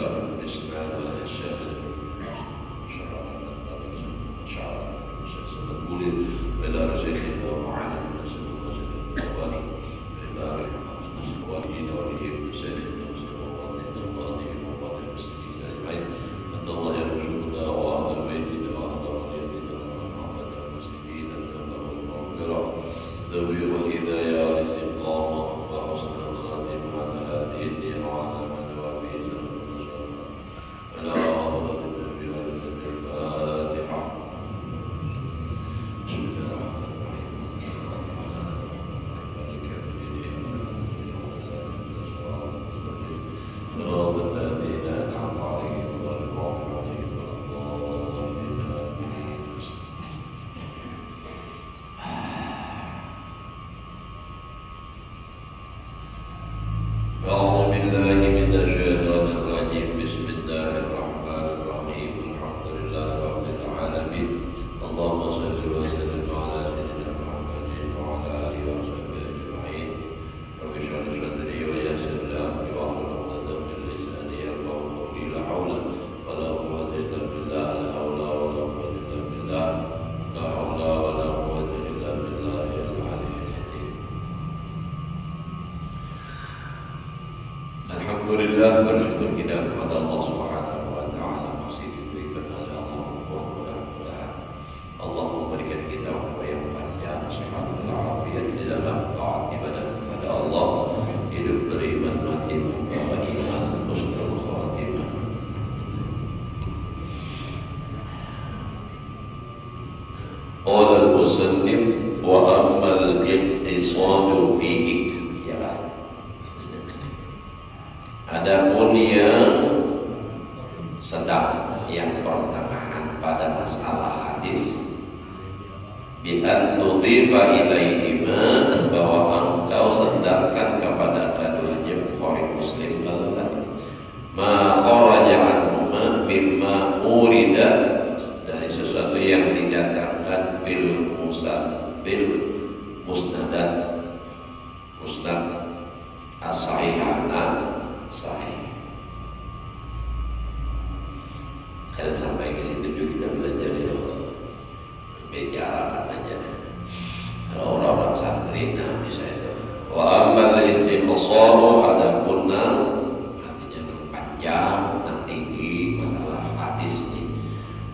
الإسناد له الشاهد إلى شيخنا وعلمنا سيدنا إلى والدين والدين شيخنا ووالدنا ووالدين ووالد المسلمين أجمعين أن الله يرزقنا وأهل بيتنا وأهل والدينا ومحمد المسلمين الجنة والمغفرة ذوي والهداية والاستقامة وحسن الخاتمة على هذه الدين وعلى من وفيه على حضرة النبي الفاتحة. أعوذ بالله من الشيطان الرجيم. بسم الله الرحمن الرحيم. الحمد لله رب العالمين. اللهم صل وسلم على سيدنا محمد وعلى آله وصحبه أجمعين. رب اشرح لي صدري ويسر لي أمري واحلل عقدة من لساني يفقهوا قولي. لا حول ولا قوة إلا بالله. لا حول ولا قوة إلا بالله. لا حول ولا قوة إلا بالله العلي العظيم. Alhamdulillah, bersyukur kita kepada Allah Subhanahu wa taala masih diberikan oleh Allah. Mudah-mudahan Allah memberikan kita umur yang panjang, sehat dan afiat di dalam taat ibadah kepada Allah, hidup beriman, mati membawa iman, husnul khatimah. Qala al-musannif wa amma al-iqtisadu fihi. Adapun yang sedang, yang pertengahan pada masalah hadis, bi an tudhifa ilaihima, bahwa engkau sedangkan kepada keduanya Bukhari Muslim ma kharaja anhuma mimma urida, dari sesuatu yang didatangkan bil musnadat musnad as-sahihana sahih. Kalau sampai ke situ juga kita belajar ya, bicara katanya. Kalau orang-orang santri, nah bisa itu. Wa ammal istiqsamu, adapun artinya panjang, tinggi masalah hadis ini.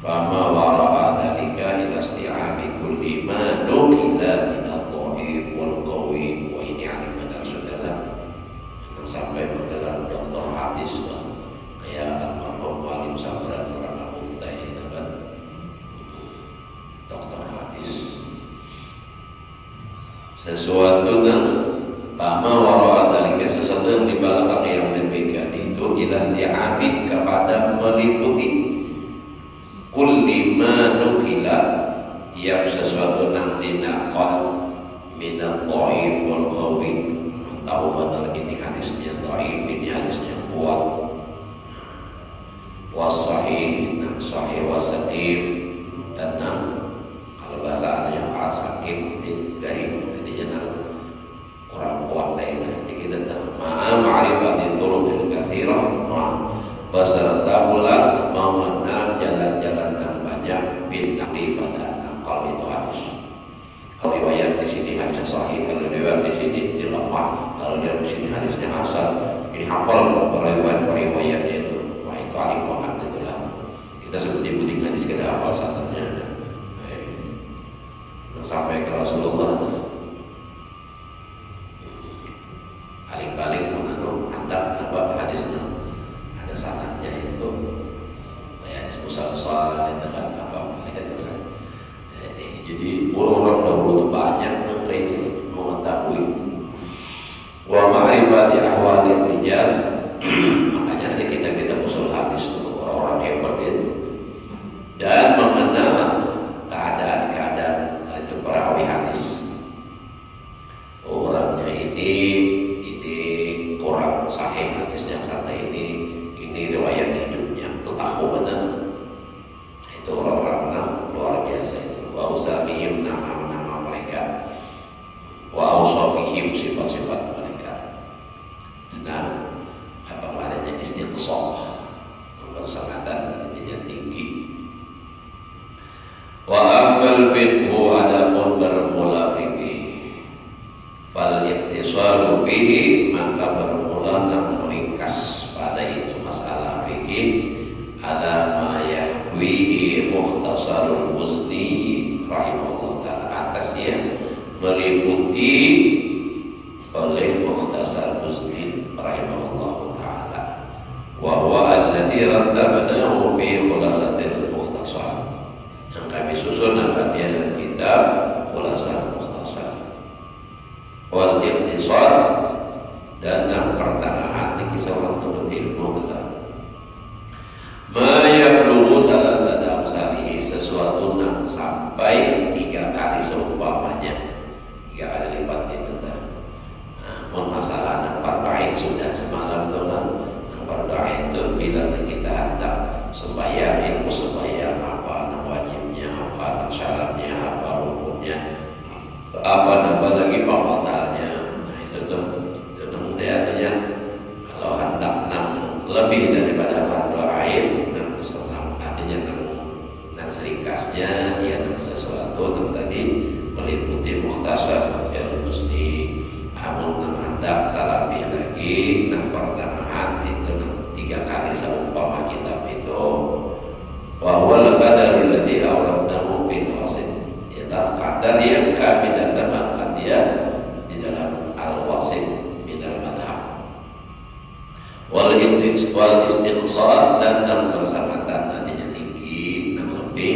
Fama wara'a dzalika ila isti'abi kulli ma nuqila min ad-dha'if wal qawi. Wa ini alimana saudara sampai dalam contoh hadis lah, kayak almarhum Walim Sabran orang Muntai itu kan contoh hadis sesuatu yang pama waradalika, sesuatu yang di belakang yang demikian itu ilasti'abid, kepada meliputi kulli ma nukila, tiap sesuatu yang dinaqal minal dhaif wal qawi, tahu benar ini hadisnya dhaif, ini hadisnya kuat, was-sahih, dan sahih, was-saqim, dan kalau bahasanya as-saqim dari artinya orang kuat lainnya. Kita tahu ma'rifati turuqil katsirah, beserta pula mengenal jalan-jalan yang banyak bin naqli, pada naqal itu hadis. Kalau riwayat di sini hadis sahih, kalau riwayat di sini lemah, kalau dia di sini hadisnya hasan. Ini hafal periwayatnya itu. Wah, itu alim banget itulah. Kita sebutin hadis kita hafal sanadnya. Sampai ke Rasulullah. Balik antar nabab hadisnya. Ada sanadnya itu. Kayak musalsal itu kan apa itu kan. Jadi orang-orang dahulu itu banyak mengetahui wa ma'rifati ahwalir rijal. Makanya ada kita usul hadis untuk orang-orang hebat itu, dan mengenal keadaan itu perawi hadis. Orangnya ini kurang sahih hadisnya karena ini riwayat hidupnya, itu tahu benar. Itu orang-orang luar biasa itu. Wa usafihim, nama-nama mereka, wa usafihim, sifat-sifat mereka. Nah, apa maknanya istiqsah? ammal fiqhu adapun bermula fikih, fal iktisaru bihi maka bermula dan meringkas pada itu masalah fikih ala ma yahwihi mukhtasarul Muzni rahimahullah ta'ala, atasnya meliputi oleh Mukhtasar Muzni rahimahullah ta'ala, wa huwa alladhi rattabnahu fi khulasatil mukhtasar, yang kami susun akan dia dalam kitab Khulasah Mukhtasar. Wal ikhtisar, dan yang pertengahan di kisah orang tuntut ilmu adalah ma yablughu salasata amsalihi, sesuatu yang sampai 3 kali seumpamanya, 3 kali lipat itu dah. Nah, masalah yang fardu sudah semalam teman, yang fardu itu bila kita hendak sembahyang, ilmu sembahyang apa, yang wajibnya apa, yang syaratnya apa, rukunnya apa, apa lagi pembatalnya. Nah itu tuh, itu kemudiannya kalau hendak lebih daripada fardu ain, artinya dan seringkasnya ya sesuatu yang tadi meliputi Mukhtasar Al-Muzni, namun hendak terlebih lagi dan pertengahan itu 3 kali seumpama kitab itu. Wa huwal qadarul ladzi awradnahu fil wasit, yaitu qadar yang kami datangkan dia di dalam al-wasit minal madhab. Wal istiqsar, dan bersangkutan nantinya tinggi dan lebih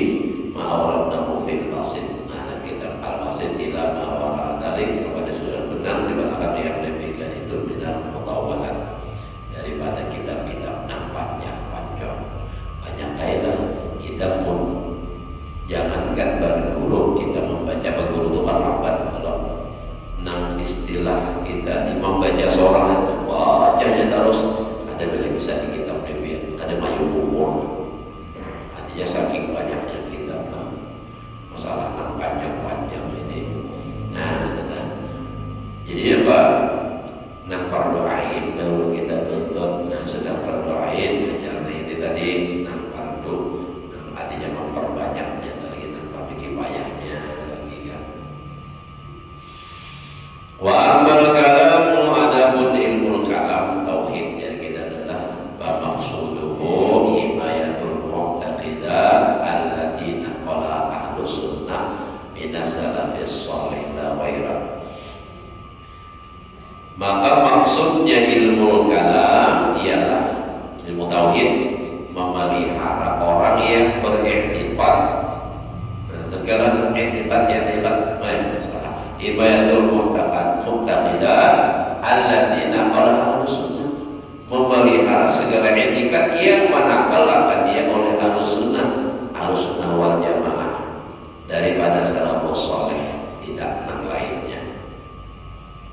ma'awradnahu fil wasit. Nah, kitab al-wasit ila ma'awara dalik, kepada susun benar dibatakan yang lebihkan itu minal mutawwalat, daripada kitab-kitab yang panjang-panjang. Banyak kaidah kita pun jangankan berguru, kita membaca berguru itu kan rapat. Kalau istilah kita membaca seorang itu bacanya terus, ada bisa di kitab lebih, ada mayu umur. Artinya saking banyaknya kitab, masalah yang panjang-panjang ini. Nah, jadi apa? Fardu ain dahulu kita tuntut. Nah, sudah fardu ain, karena ini tadi fardu, artinya memperbanyaknya lagi, fardu kifayahnya lagi kan. Wa amal kalamu, adapun ilmu kalam tauhid yang kita adalah maksudhu himayatul mu'taqidat alladziina qala ahlus sunnah minas salafis shalih la ghaira. Maka maksudnya ilmu kalam ialah ilmu tauhid, memelihara orang yang beriktikad segala iktikad yang tidak salah. Himayatul mu'taqidat alladziina qala ahlus sunnah, memelihara segala iktikad yang manakalkan dia oleh ahlus sunnah wal jamaah daripada salafus saleh, tidak yang lainnya.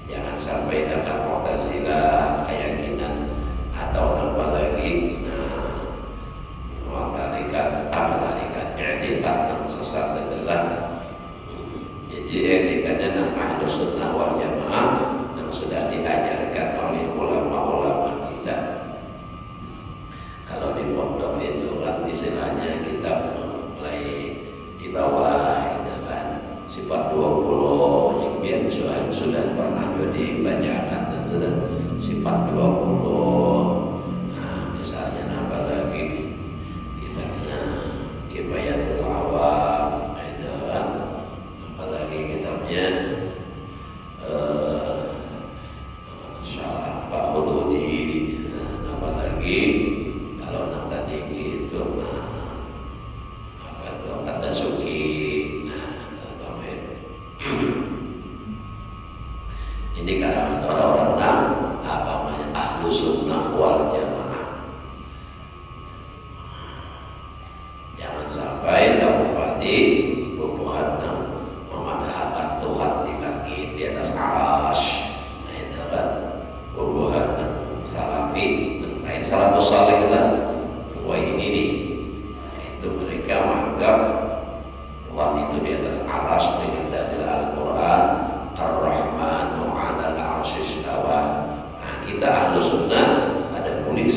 Jangan sampai dengan Mu'tazilah keyakinan atau apa lagi melarikan i'tiqad yang sesat adalah jadi i'tiqadnya yang ahlus sunnah wal jamaah yang sudah diajarkan oleh ulama-ulama kita. Kalau di pondok itu kan istilahnya kita mulai di bawah itu kan, sifat 20 yang sudah pernah dibacakan, dan sudah sifat 20. Nah, misalnya apa lagi kitabnya Kifayatul Awam, itu kan, apa lagi kitabnya Syarah Pak Hududi, apa lagi kalau nak tinggi itu apa itu kata suki. Ini karena orang-orang ahlu sunnah wal jamaah. Jangan sampai kamu pati bubuhan memadahkan Tuhan di langit di atas arasy. Nah itu kan bubuhan salafi, lain salafus saleh lah. Wah ini nih, itu mereka menganggap Tuhan itu di atas arasy dengan dalil Al-Quran Ar-Rahmanu 'alal 'arsy istawa. Nah, kita ahlu sunnah ada tulis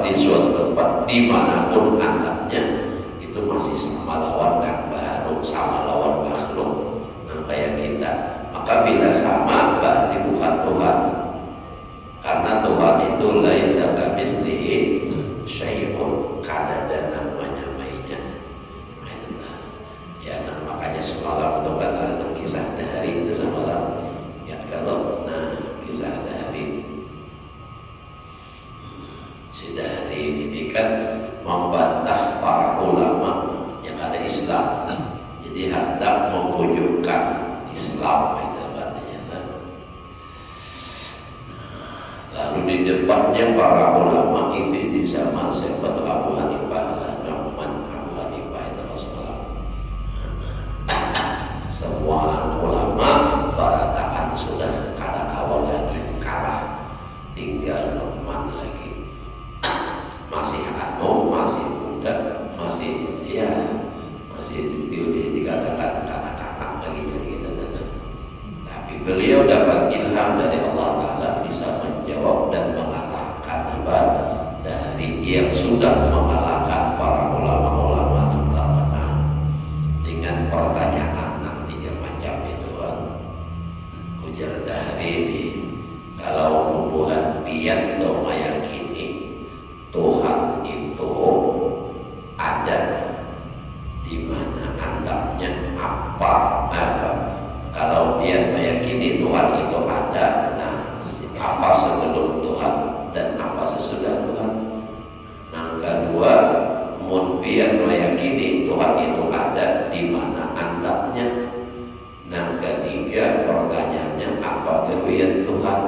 di suatu tempat dimanapun anaknya itu masih sama lawan yang baru, sama lawan makhluk kayak kita. Maka bila sama berarti bukan Tuhan, karena Tuhan itu laisa kamitslihi syai'un, kada ada namanya mainnya. Ya, nah, makanya semalam itu kan ada kisah Dahri itu semalam. Ya kalau kisah Dahri, si Dahri ini kan membantah para ulama yang ada Islam. Jadi hendak memojokkan Islam itu katanya. Lalu di depannya para ulama itu di zaman siapa tuh Abu Hanifah lah, Abu Hanifah itu Rasulullah. Semua ulama baratakan sudah kada kawal lagi, kalah, tinggal Nu'man lagi. Masih masih muda, masih dikatakan kanak-kanak lagi jadi kita. Tapi beliau dapat ilham dari Allah Ta'ala bisa menjawab dan mengalahkan dari yang sudah mengalahkan para ulama-ulama tentang dengan pertanyaan tiga macam itu kan. Ujar Dahri ini, kalau hubungan pian do meyakini Tuhan itu ada di mana andapnya apa. Kalau dia meyakini Tuhan itu ada, apa sebelum Tuhan dan apa sesudah Tuhan. Yang kedua, munfian meyakini Tuhan itu ada di mana andapnya. Yang ketiga, pertanyaannya apa kewian Tuhan.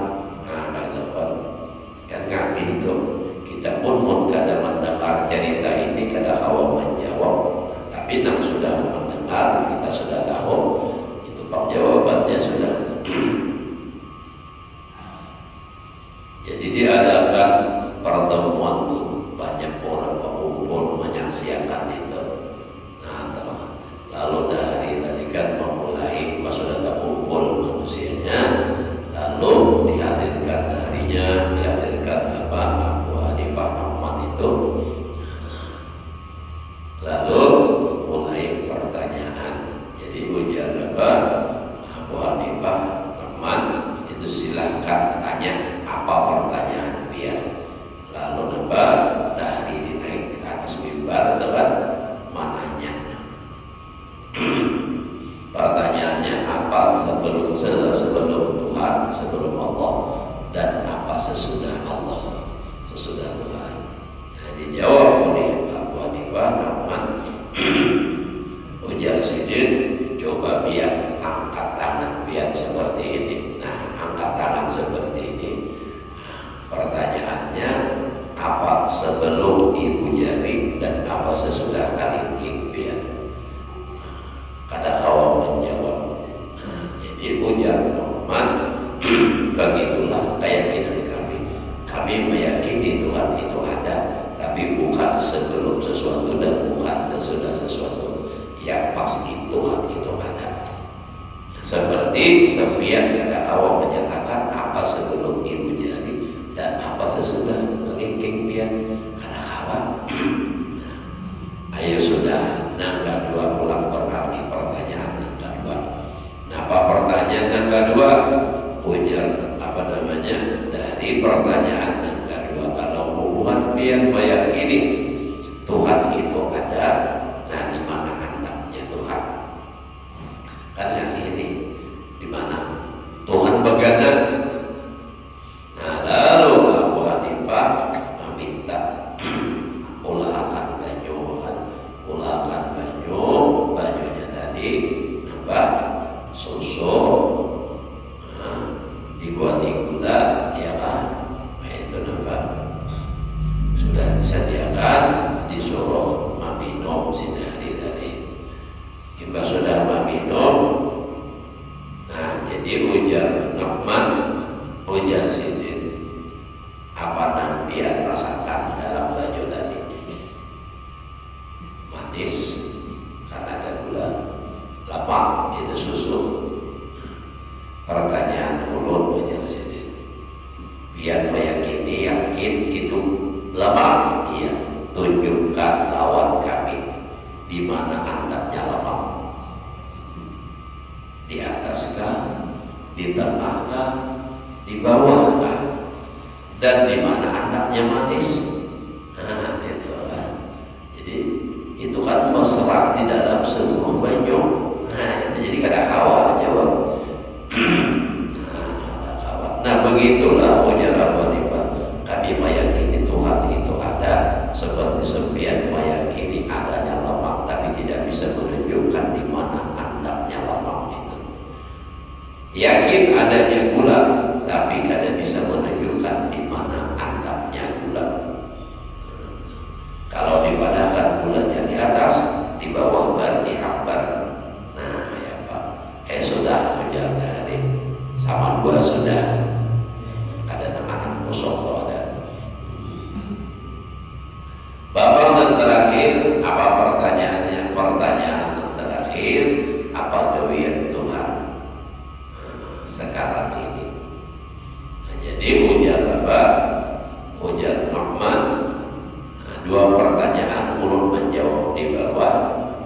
Kan kami itu kita pun kadang mendengar cerita ini kadang hawa menjawab, tapi yang sudah mendengar kita sudah tahu itu jawabannya sudah. Jadi diadakan pertemuan tuh banyak orang berkumpul menyaksikan itu. Lalu dari tadi kan memulai pas sudah terkumpul manusianya, lalu dihadirkan darinya, dihadirkan Abu Hanifah Muhammad itu. Lalu mulai pertanyaan. Jadi ujar Abu Hanifah Muhammad itu silahkan tanya apa pertanyaan dia. Lalu dari dinaik ke atas mimbar depan mananya. Pertanyaannya apa sebelum Tuhan, sebelum Allah, dan apa sesudah Allah, sesudah Tuhan. Nah, dijawab oleh Abu Hanifah Muhammad. Ujar Sidin, coba biar angkat tangan biar seperti ini. Nah, angkat tangan seperti ini. Pertanyaannya apa sebelum ibu jari dan apa sesudah kalingking biar. Kata kawan menjawab. Jadi ujar Muhammad, begitulah keyakinan kami. Kami meyakini Tuhan itu ada, tapi bukan sebelum sesuatu dan bukan sesudah sesuatu. Yang pasti Tuhan itu ada. Seperti sepian ada awal menyatakan apa sebelum ibu jari dan apa sesudah kelingking pian. Karena kawan. Ayo sudah, nangga dua pulang berarti pertanyaan nangga dua. Nah, apa pertanyaan nangga dua? Ujar dari pertanyaan nangga dua. Kalau hubungan pian meyakini Tuhan itu ada, nah di mana andapnya Tuhan? Kan yang ini di mana Tuhan begadang. Nah, lalu Abu Hanifah meminta ulahakan bajunya tadi susu, dibuat gula, ya kan? Itu sudah disediakan, disuruh meminum sinari tadi. Kita sudah meminum. Nah, jadi ujar Nu'man, ujar Sidin, apa nanti yang rasakan dalam baju tadi? Manis karena ada gula, lemak itu susu. Pertanyaan ulun ujar Sidin, biar meyakini yakin itu lemak lemah, iya, tunjukkan lawan kami di mana andaknya lemah. Di ataskah, di tengahkah, di bawahkah, dan di mana andaknya manis. Nah, itu kan. Jadi itu kan mesra di dalam seluruh banyu. Nah, itu jadi kada kawa jawab. Nah, begitulah ujar Abu Hanifah. Kami meyakini Tuhan itu ada, seperti sepian meyakini adanya lemah, tapi tidak bisa menunjukkan di mana andaknya lemah itu. Yakin adanya gula, tapi tidak bisa menunjukkan di mana andaknya gula. Kalau dipadahkan gulanya di atas, di bawah berarti hambar. Nah, ya Pak, sudah ujar dari sama dua sudah. Ada anak kosong kok ada. Bapak dan terakhir, apa pertanyaannya? Pertanyaan terakhir, apa kewian Tuhan sekarang ini? Nah, jadi ujar Bapak, ujar Nu'man, dua pertanyaan ulun menjawab di bawah.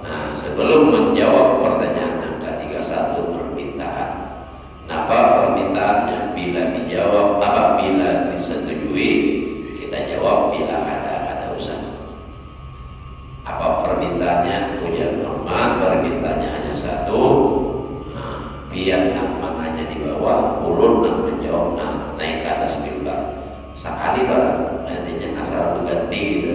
Nah, sebelum menjawab pertanyaan angka 31 permintaan, apa permintaannya? Bila dijawab, apabila disetujui, kita jawab. Bila ada usah. Apa permintaannya? Ujar Nu'man, permintaannya hanya satu. Nah, biar Nu'man hanya di bawah, ulun nak menjawab, naik ke atas mimbar. Sekali barang, artinya asal berganti gitu.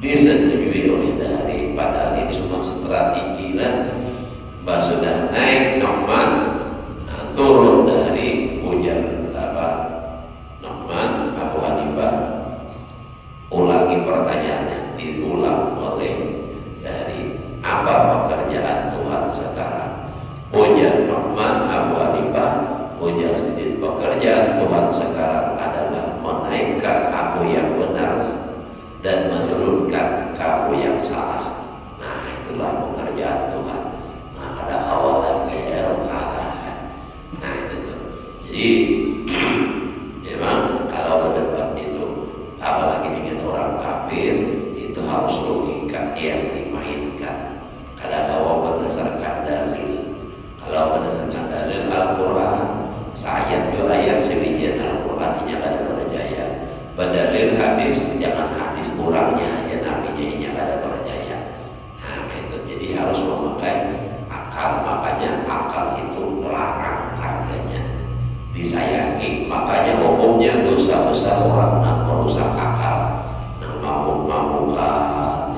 Disetujui oleh dari, padahal ini semua strategi lah. Bah sudah naik Nu'man, turun dari ujar Nu'man, Abu Hanifah ulangi pertanyaannya, diulang oleh dari apa pekerjaan Tuhan sekarang. Ujar Nu'man, Abu Hanifah, ujar sedikit, pekerjaan Tuhan sekarang adalah menaikkan aku yang benar dan menurunkan kamu yang salah. Nah, itulah pekerjaan Tuhan. Nah, ada awal dan akhir kalah. Nah, itu. Jadi memang kalau berdebat itu, apalagi dengan orang kafir, itu harus logika yang dimainkan. Kadang-kadang berdasarkan dalil. Kalau berdasarkan dalil Al-Quran, sayat itu ayat sebijian Al-Quran ini ada percaya. Berdalil hadis, jangan hadis kurangnya aja nabinya ada percaya. Nah, itu jadi harus memakai akal. Makanya akal itu larang harganya, disayangi. Makanya hukumnya dosa besar orang yang merusak akal, yang mabuk-mabukan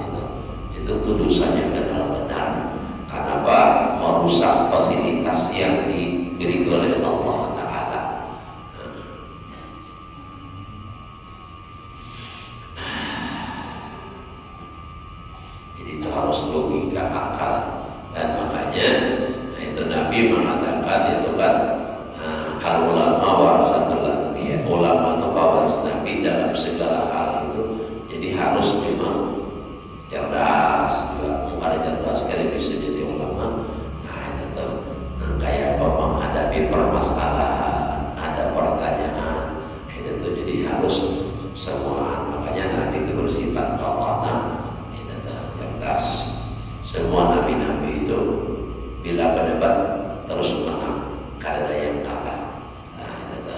itu dosanya benar-benar. Kenapa? Merusak fasilitas yang diberi oleh Allah Ta'ala. Jadi itu harus logika akal. Dan makanya itu Nabi mengatakan itu kan, al ulama warasatul anbiya, ulama itu pewaris Nabi dalam segala hal itu. Jadi harus memang cerdas, juga ada cerdas sekali bisa jadi ulama. Nah, itu kayak apa menghadapi permasalahan, ada pertanyaan, itu tuh jadi harus semua. Makanya Nabi itu bersifat fatanah, itu cerdas. Semua nabi-nabi itu bila berdebat terus menang, kada ada yang kalah. Nah, itu.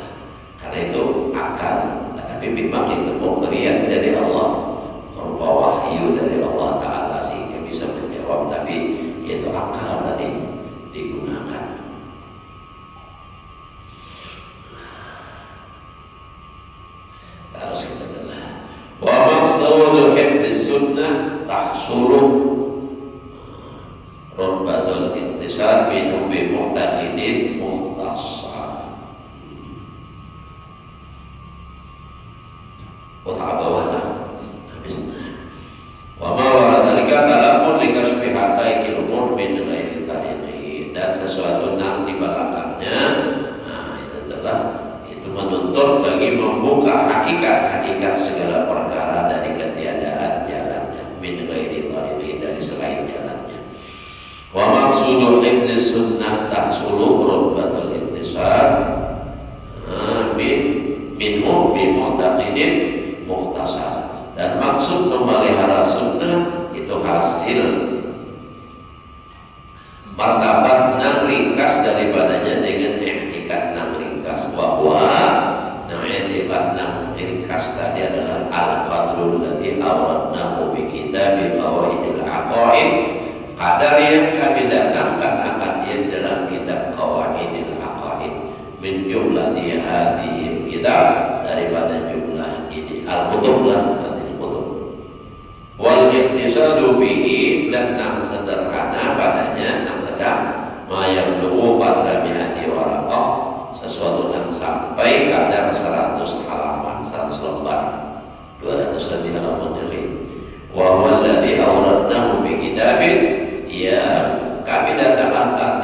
Karena itu akan, tapi memang itu pemberian dari Allah, berupa wahyu dari Allah Ta'ala sehingga bisa menjawab, tapi itu akal tadi digunakan. Terus kita adalah wa maqsadul hifdz sunnah tahsulu rutbatul intisar binubi muqtadidin mukhtasar. Otak bawah lah. Wa ma waradalika talamun likasbi hakai ilmun min ghairi tariqi, dan sesuatu yang di belakangnya, nah itu adalah itu menuntut bagi membuka hakikat segala perkara dari ketiadaan jalannya, min ghairi tariqi, dari selain jalannya. Wa maqsudu hifdz sunnah tahsulu rutbatul intisar minhum bi muqtadidin mukhtasar. Dan maksud memelihara sunnah itu hasil martabat nan ringkas daripadanya dengan i'tikad nan ringkas, bahwa i'tikad nan ringkas tadi adalah al-qadrul ladzi awradnahu fi kitabi qawaidil aqaid, qadar yang kami datangkan akan dia dalam kitab qawaidil aqaid, min jumlati hadhihi kitab, daripada jumlah ini al-kutub lah, wal iktisadu bihi, dan yang sederhana padanya, yang sedang mayablu'u qadra mi'ati waraqah, sesuatu yang sampai kadar 100 halaman, 100 lembar, 200 lebih halaman ini. Wa huwa alladhi awradnahu fi kitabin, ya kami datangkan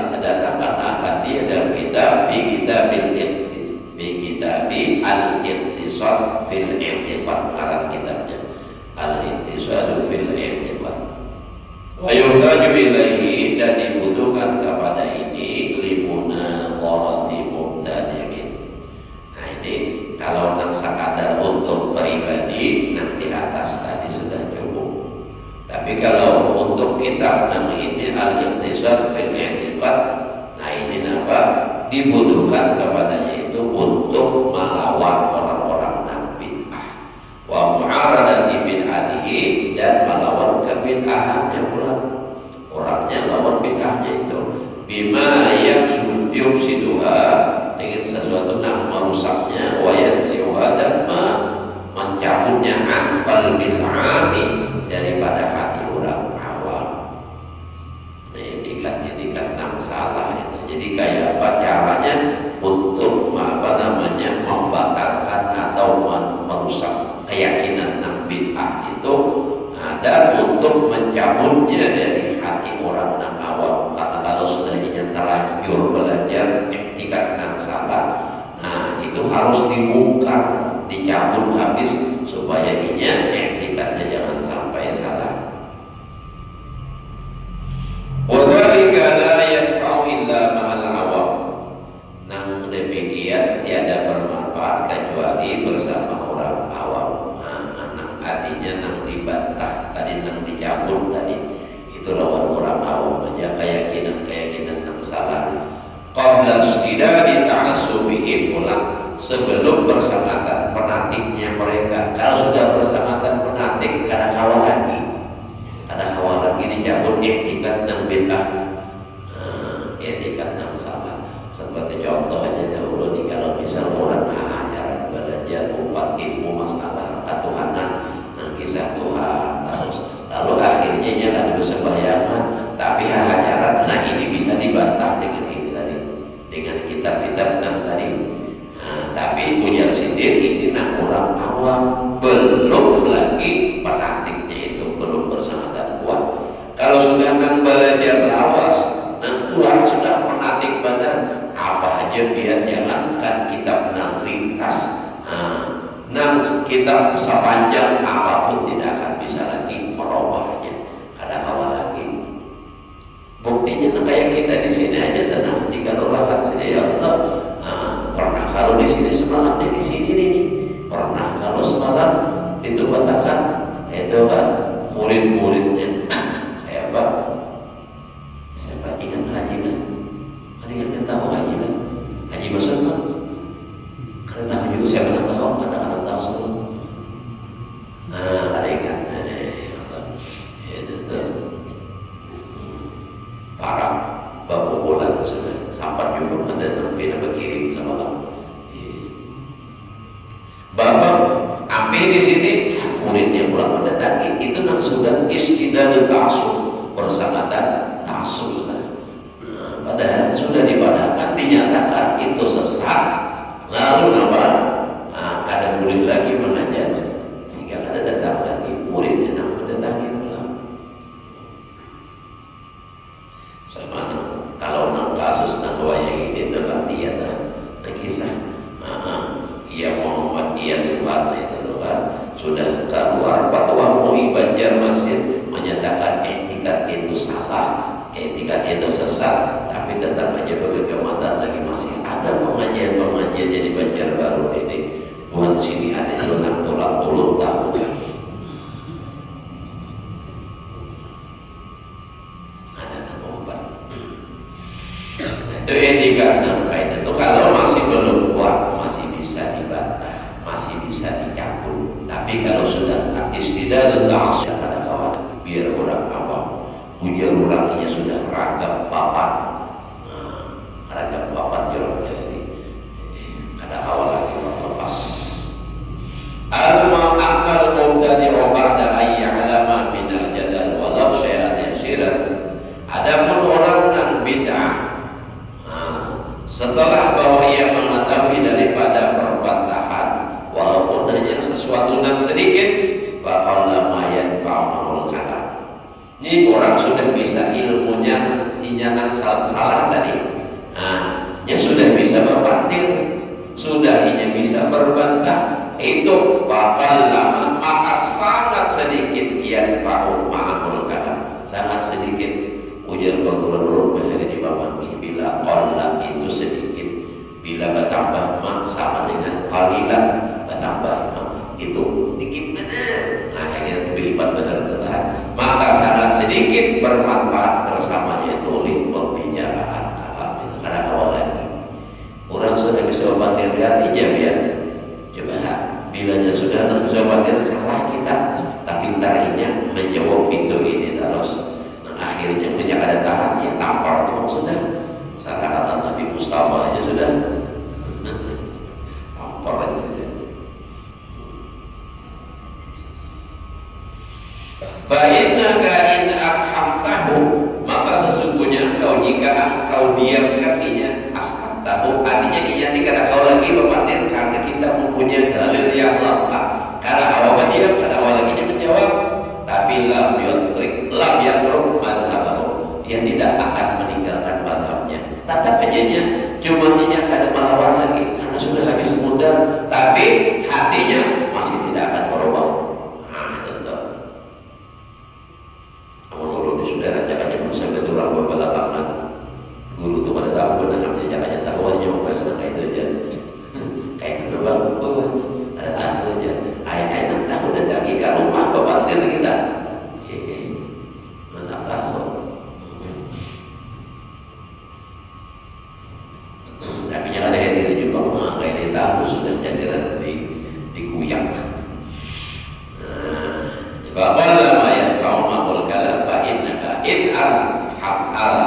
akan dia dalam kitab, bi kitabi al-iqtisad fil i'tiqad, ngaran kitabnya al-iqtisad fil i'tiqad. Wa yuhtaju ilaihi, dan dibutuhkan kepada ini limuna qarati mubtadi'in. Nah ini kalau nak sekadar untuk pribadi, nak di atas tadi sudah cukup. Tapi kalau untuk kitab nama ini al-iqtisad fil i'tiqad, nah ini apa? Dibutuhkan kepadanya itu untuk melawan orang-orang yang bid'ah, wa mu'aradati bid'atihi, dan melawan kebid'ahannya pula. Orangnya lawan bid'ahnya itu bima yufsiduha, dengan sesuatu yang merusaknya, wa yansiha, dan mencabutnya akal bil ami, daripada hati orang awam. Nah, itikat yang salah itu. Jadi kayak apa caranya untuk membatalkan atau merusak keyakinan yang bid'ah itu, dan untuk mencabutnya dari hati orang yang awam. Karena kalau sudah ingin terlanjur belajar itikat yang salah, nah itu harus dibongkar, dicabut habis, supaya inya etikatnya jangan sampai salah. Wadhalika la yanfa'u illa ma'al awam. Namun demikian tiada bermanfaat kecuali bersama orang awam. Nah, artinya nang dibantah tadi, nang dicabut tadi, itu lawan orang awam aja, keyakinan yang salah. Qabla istidadi ta'assubihim, pulang sebelum bersamatan penatiknya mereka. Kalau sudah bersamatan penatik, kada kawal lagi dicabut etikat dan bid'ah, etikat yang salah. Seperti contoh aja dahulu nih, kalau misal orang ajaran belajar upat ilmu masalah ketuhanan dan kisah Tuhan, lalu akhirnya nya kan bersembahyangan, tapi ajaran, nah ini bisa dibantah dengan ini tadi, dengan kitab-kitab yang tadi. Tapi ujar sindir ini nak orang awam, belum lagi penatiknya itu belum bersamatan kuat. Kalau sudah nang belajar lawas, nang kuat sudah penatik badan, apa aja biar jangankan kitab nang ringkas, nang kitab sepanjang apapun tidak akan bisa lagi merubahnya. Ada awal lagi. Buktinya kayak kita di sini aja tenang di kelurahan sini, ya Allah. Pernah kalau di sini semalam di sini nih, pernah kalau semalam itu katakan itu kan murid-muridnya kayak apa? Siapa ingat Haji kan? Ada yang tahu Haji kan? Haji Basur kan? Karena tahu juga siapa yang tahu, kadang-kadang tahu semua. Ada ingat? Itu tuh parah, bapak bulan sudah sampai juga ada nabi berkirim sama Allah. Bapak ambil di sini muridnya pulang mendatangi, itu nang sudah istidal ta'assub, bersamatan ta'assub sudah. Padahal sudah dipadahkan, dinyatakan itu sesat, lalu nama ada murid lagi mengajar, sehingga ada datang lagi muridnya nang mendatangi pulang. Sama kalau nang kasus nang wayang ini dengan dia kisah ia Muhammad ia Tuhan itu kan sudah keluar fatwa MUI Banjarmasin menyatakan etikat itu salah, etikat itu sesat, tapi tetap aja berkegamatan lagi masih ada pengajian-pengajian di Banjarbaru ini. Bukan sini ada Itu etika nafkain itu kalau masih belum kuat masih bisa dibantah, masih bisa dicabut. Tapi kalau sudah istidad dan ada kawan, biar orang awam ujar orangnya sudah ragam papan, ragam papan jorok jadi ada awal lagi lepas. Al-ma akal mubtadi ba'da ayya'lama min al-jadal walau syai'an yasiran. Adapun orang yang bid'ah setelah bahwa ia mengetahui daripada perbantahan walaupun hanya sesuatu yang sedikit, faqalla ma yanfa'ul kalam. Ini orang sudah bisa ilmunya nang salah tadi. Dia sudah bisa berbantir, sudah ini bisa berbantah, itu faqalla maka sangat sedikit yanfa'ul ma'ul kalam, sangat sedikit. Ujar berturut-turut bahari di bawah ini bila qalla itu sedikit, bila bertambah mak sama dengan qalilan, bertambah mak itu dikit benar. Nah kayak itu hebat benar-benar. Maka sangat sedikit bermanfaat bersamanya itu oleh pembicaraan kalam itu. Karena awal lagi orang sudah bisa bandir di hatinya ya. Coba bilanya sudah bisa bandir salah kita, tapi tarinya menjawab pintu ini terus. Akhirnya punya ada tahan ya tampar itu sudah salah kata Nabi Mustafa aja sudah tampar aja sudah. Fa innaka in arhamtahu, maka sesungguhnya engkau jika engkau diamkan ianya askatahu, artinya ianya dikata kau lagi berpatir karena kita mempunyai dalil yang lemah. Karena awal diam, karena awal lagi menjawab. Tapi lam yutrik, lam yatruk madhabahu, dia tidak akan meninggalkan madhabnya. Tetap aja cuma dia akan melawan lagi karena sudah habis muda, tapi hatinya masih tidak akan berubah. Itu tuh. Namun kalau di saudara jangan berusaha keturang balapangan. Guru tuh pada tahu benarnya jangan tahu aja mau bahas kayak itu aja. Kayak itu bang, ada tahu aja. Ayah tahu datang ke rumah bapak dia kita. Mana tahu. Tapi jangan ada diri juga mah kayak dia tahu sudah jajaran dikuyak. Faqala ma yaqaumul kalam fa innaka in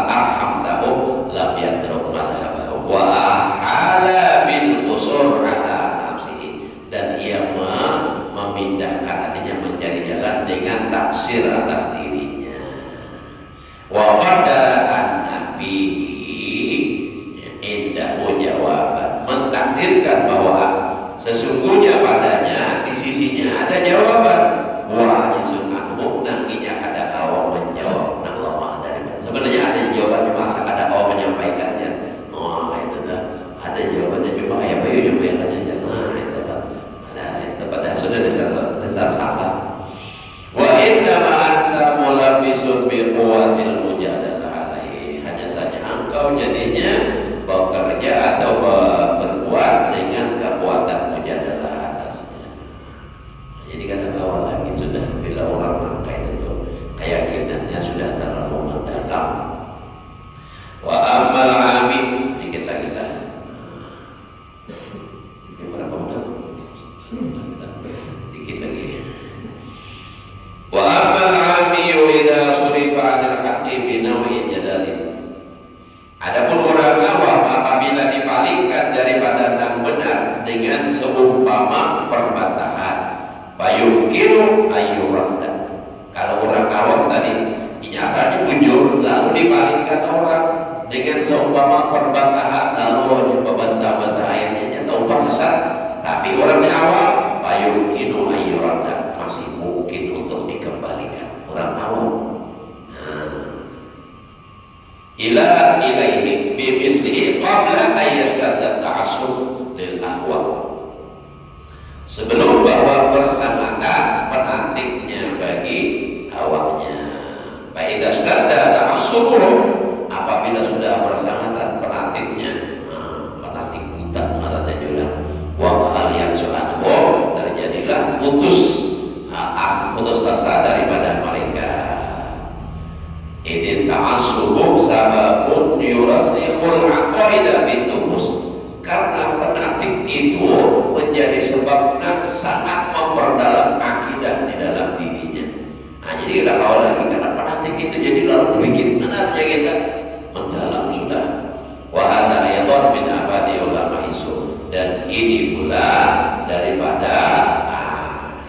arhamtahu lam yatruk madhabahu wa ahala bil qusur ala nafsihi, dan ia memindahkan, artinya mencari jalan dengan taksir atas dirinya. Wa qadara an-nabi indahu jawaban, mentakdirkan bahwa sesungguhnya padanya di sisinya ada jawaban. Wa yasunahu, nantinya ada awal menjawab nak lemah dari sebenarnya ada jawabannya, masa ada awal menyampaikannya. Oh itu dah ada jawabannya, cuma kayak bayu nyampaikannya aja. Nah itu kan ada pada sudah dasar salah. Wa inna ma anta mulabisun bi quwwatil mujadalah alaihi, hanya saja engkau jadinya bekerja atau berbuat dengan kekuatan mujadalah atasnya. Jadi kata kawan lagi sudah bila orang mangkai itu keyakinannya sudah terlalu mendalam. Wa amal amin, sedikit lagi lah. Berapa udah? Dikit lagi. Wa amal amiyu idza surifa 'anil haqqi bi naw'in jadalin. Adapun orang awam apabila dipalingkan daripada yang benar dengan seumpama perbantahan, bayukiru ayyuranda. Kalau orang awam tadi ini asalnya bujur, lalu dipalingkan orang dengan seumpama perbantahan, lalu membantah-bantah airnya tempat sesat. Tapi orang awam bayukiru ayyuranda, masih mungkin untuk dikembalikan. Orang awam ila ilaihi bimislihi qabla ayyashtadda ta'assub lil ahwa, sebelum bahwa bersamatan penantiknya bagi awaknya. Fa idza ishtadda ta'assubuhu, apabila sudah bersamatan penantiknya, penantik buta marahnya juga, wa hal yang su'anhu, terjadilah putus asa daripada mereka. Idin ta'assubu sababun yurasikhul aqaida bitumus. Karena fanatik itu menjadi sebab yang sangat memperdalam akidah di dalam dirinya. Nah, jadi kita kawal lagi karena fanatik itu jadi lalu bikin benarnya kita mendalam sudah. Wa hadza ayatan min afati ulama isu, dan ini pula daripada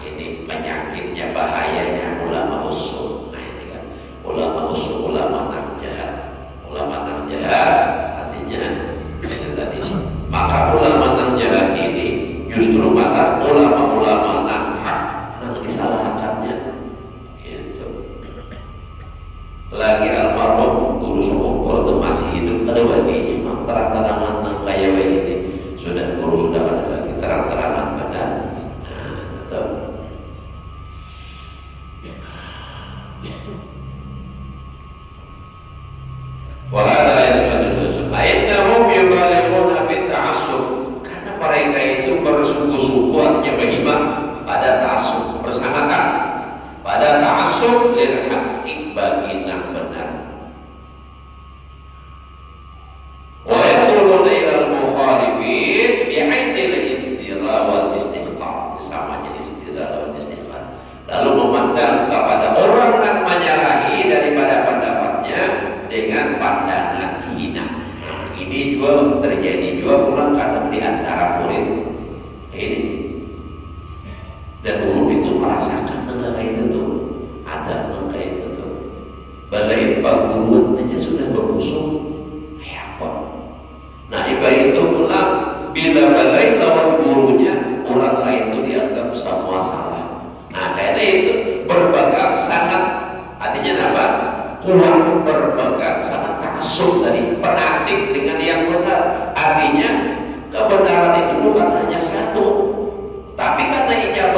ini penyakitnya, bahayanya ulama usul. Nah, ini kan ulama usul, ulama jahat. Ulama jahat artinya itu tadi. Maka ulama jahat ini justru malah ulama-ulama hak yang disalahkannya. Itu lagi almarhum guru Sokongkol itu masih hidup, ada wadinya terang-terangan kayak ini sudah guru sudah ada lagi terang-terangan pada tetap. Wahada innahum yubalighuna fi ta'assub, karena mereka itu bersungguh-sungguh, artinya beriman pada ta'assub, bersangatan pada ta'assub lil haqqi, bagi yang benar. Wa yaquluna ila al-mukhalifin bi'ainil istira wal istighfar, samanya istira wal istighfar, lalu memandang kepada orang yang menyalahi daripada pendapatnya dengan pandangan hina. Ini juga terjadi juga pulang kadang di antara murid ini, dan ulun itu merasakan negara itu tuh ada negara itu tuh balai perguruan aja sudah bermusuh apa. Nah itu pulang bila balai lawan gurunya, orang lain itu dianggap semua salah. Nah karena itu berpegang sangat, artinya apa? Kuat berpegang sangat ta'assub tadi, fanatik dengan yang benar. Artinya kebenaran itu bukan hanya satu, tapi karena ia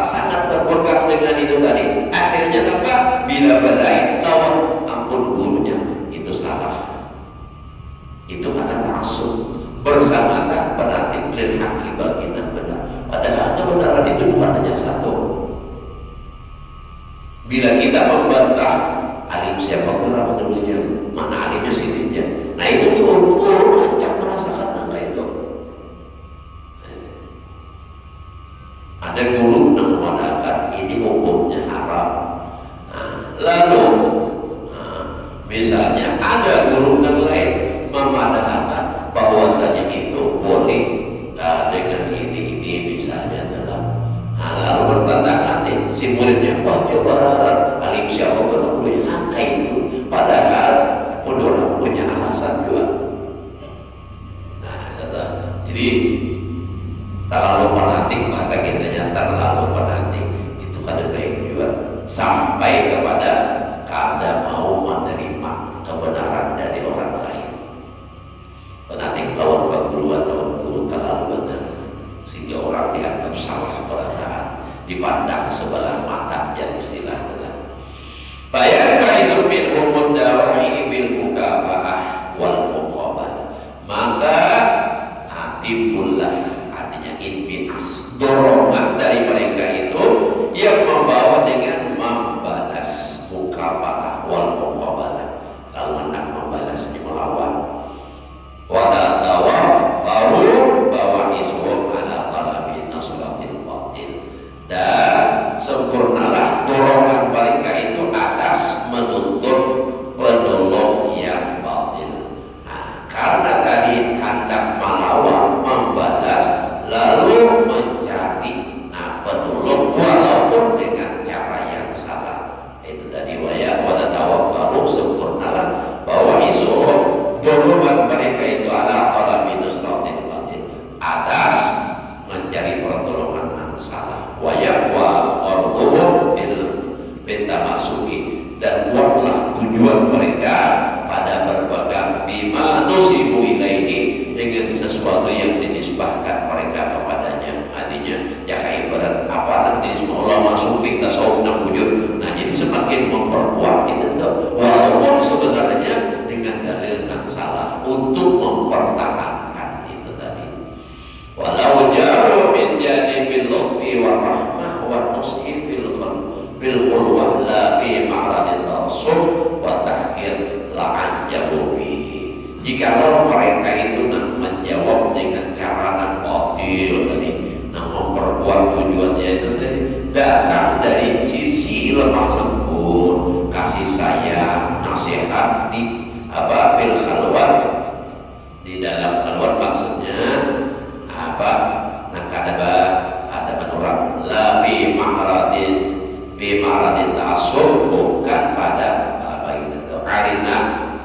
sangat berpegang dengan itu tadi, akhirnya apa? Bila balai lawan ampun gurunya itu salah. Itu karena ta'assub, bersama fanatik lil haqqi, bagi yang benar. Padahal kebenaran itu bukan hanya satu. Bila kita membantah alim siapa orang dulunya, mana alimnya sininya, nah itu orang macam merasakan angka itu. Ada guru yang mengatakan ini hukumnya haram. Lalu misalnya ada guru yang lain memandangkan bahwasanya itu boleh dengan ini misalnya adalah lalu bertentangan nih si muridnya, wah coba alim siapa orang dulunya angka itu, padahal orang punya alasan juga. Nah, jadi terlalu fanatik, bahasa kitanya terlalu fanatik itu kada baik juga, sampai kepada kada mau menerima kebenaran dari orang lain. Fanatik lawan perguruan, lawan guru terlalu benar sehingga orang dianggap salah perasaan, dipandang sebelah mata, jadi istilah adalah bayan baisu min humud dawa'i bil mukafa'ah wal muqabalah, maka timbullah, artinya inbias, dorongan dari mereka itu yang membawa dengan membalas, mukafa'ah wal muqabalah, lalu hendak membalasnya, melawan. Wala tawafaru bawa isuhum ala talabi nasratil batil, dan sempurnalah dorongan mereka itu atas menuntut penolong yang batil. Nah, karena tadi hendak melawan, membalas, lalu mencari penolong walaupun dengan cara yang salah. Itu tadi wala tawafaru, sempurnalah bahwa isuhum, dorongan mereka itu ala talabi nasratil batil, atas mencari pertolongan yang salah. Wayakwa orduhum bintamasuki, dan buatlah tujuan mereka pada berpegang bima nusifu ilaihi, dengan sesuatu yang dinisbahkan mereka kepadanya. Artinya ya kayak ibarat apa nanti semua ulama sufi tasawuf dan wujud. Nah jadi semakin memperkuat itu walaupun sebenarnya dengan dalil yang salah, untuk mempertahankan itu tadi. Walau jauh min janibil lutfi wa rahmah wa nushi fil khulwah la fi ma'radil tarsuf wa tahqir la'ajabu bihi. Jikalau mereka itu menjawab dengan cara batil tadi, memperkuat tujuannya itu tadi datang dari sisi lemah lembut, kasih sayang, nasihat di bil khalwat, di dalam khalwat maksudnya apa? Ada menurut la bi ma'radin ta'assub, bukan pada apa gitu arina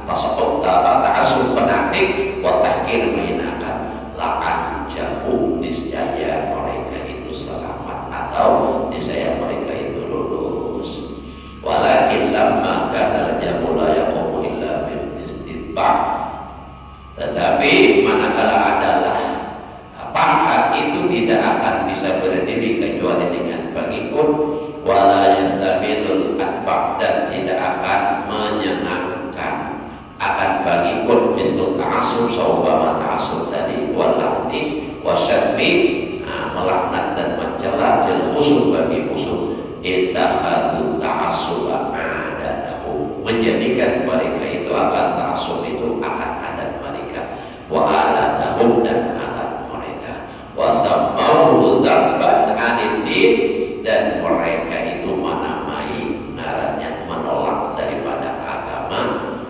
tasawuf ta'assub fanatik wa tahqir menghinakan. La'an jauh niscaya mereka itu selamat atau niscaya mereka itu lulus. Walakin lamma kana al-jamu la yaqumu illa bil istitba', tetapi manakala adalah pangkat itu tidak akan bisa berdiri kecuali dengan pengikut, wala yastabilul atba', dan tidak akan menyenangkan akan pengikut misal ta'assub, sawbama ta'assub tadi, walakni wasyadmi, melaknat dan mencela, lil khusul bagi musuh, ittakhadhu ta'assuba adatahu, menjadikan mereka itu akan ta'assub itu akan adat mereka, wa alatahum, dan alat mereka, wa sammauhu dzabban 'anid din, dan mereka itu menamai ngarannya menolak daripada agama,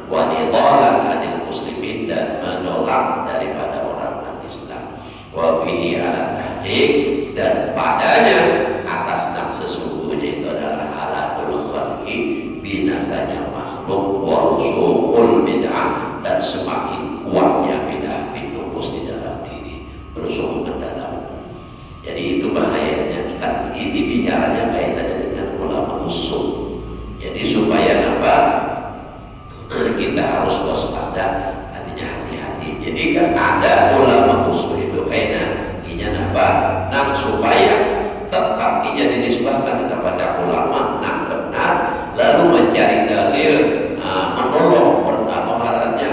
wa nidalan 'anil muslimin, dan menolak daripada orang Islam, wa bihi 'ala tahqiq, dan padanya atas nama sesungguhnya itu adalah halakul khalqi, binasanya makhluk, wa rusukhul bid'ah, dan semakin kuatnya bid'ah binufus di dalam diri, berusuh mendalam. Jadi itu bahayanya, kan ini bicaranya kaitannya dengan ulama usul. Jadi supaya apa? Kita harus waspada, artinya hati-hati. Jadi kan ada ulama usul itu kaitannya apa? Supaya tetap ia dinisbahkan kepada ulama benar, lalu mencari dalil, menolong pengabarannya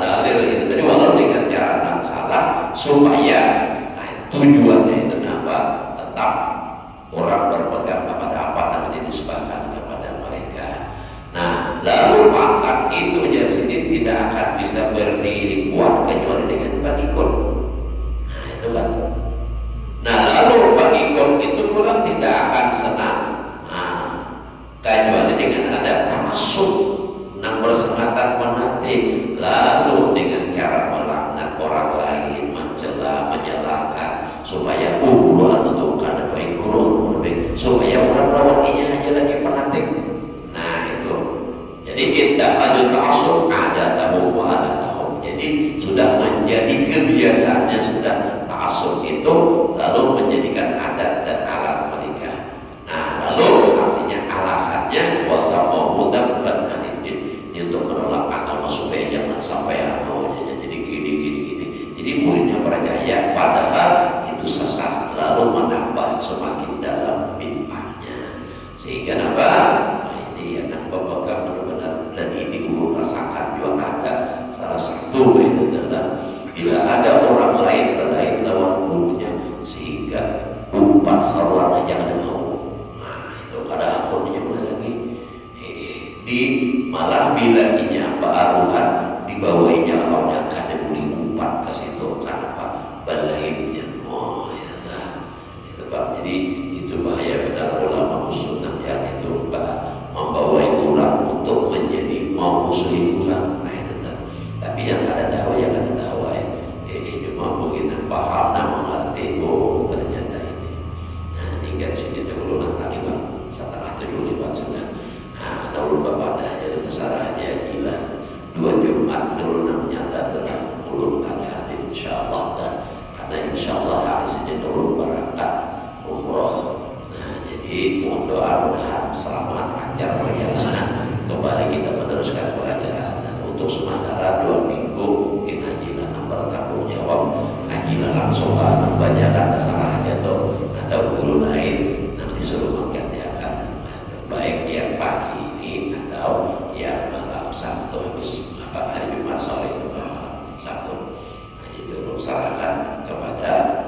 dalil itu tadi walau dengan cara salah, supaya tujuannya itu apa? Tetap orang berpegang kepada apa yang dinisbahkan kepada mereka. Nah, lalu pangkat itu jadi tidak akan bisa berdiri kuat kecuali dengan pengikut. Nah, itu kan. Nah, lalu pengikut itu pula tidak akan senang kecuali dengan ada ta'assub, bersengatan fanatik, lalu dengan cara melaknat orang lain, mencela, menyalahkan, supaya untuk karena baik guru, supaya orang lawannya aja lagi fanatik. Nah itu, jadi kita hanya ta'assub ada tahu ada tahu. Jadi sudah menjadi kebiasaannya sudah ta'assub itu, lalu menjadikan adat dan alat mereka. Nah lalu artinya alasannya wasafahu dzabban 'anid din, untuk menolak agama supaya jangan sampai agamanya jadi gini. Jadi muridnya percaya padahal itu sesat, lalu menambah semakin dalam bid'ahnya, sehingga apa? Ini anak bapak benar-benar, dan ini guru rasakan juga ada salah satu itu adalah bila ada orang lain berlain lawan gurunya sehingga umpat saluran aja ada mau. Nah itu kada akunnya lagi di malah bila inya baaruhan dibawainya orang kada boleh umpat ke situ kenapa balainnya. Oh ya itu Pak, jadi itu bahaya benar ulama sunnah yang itu membawai orang untuk menjadi mau musuhi orang. Nah itu tapi yang ada dakwah yang ada dakwah cuma begitu paham dan mengerti ternyata ini. Nah hingga sini dulu nanti Pak setelah 7 sudah. Nah dahulu Bapak dah jadi besar aja gila 2 Jumat dulu namanya adalah ulul hati insyaallah, dan karena insyaallah hari Senin dulu berangkat umroh. Nah jadi mohon doa mudah selamat lancar perjalanan, kembali kita meneruskan pelajaran, dan untuk sementara 2 minggu kita hajilah bertanggung jawab, hajilah langsung membacakan salah aja atau guru lain yang disuruh menggantikan, baik yang pagi ini atau yang malam Sabtu hari Jumat sore itu malam Sabtu. Jadi dulu sarankan kepada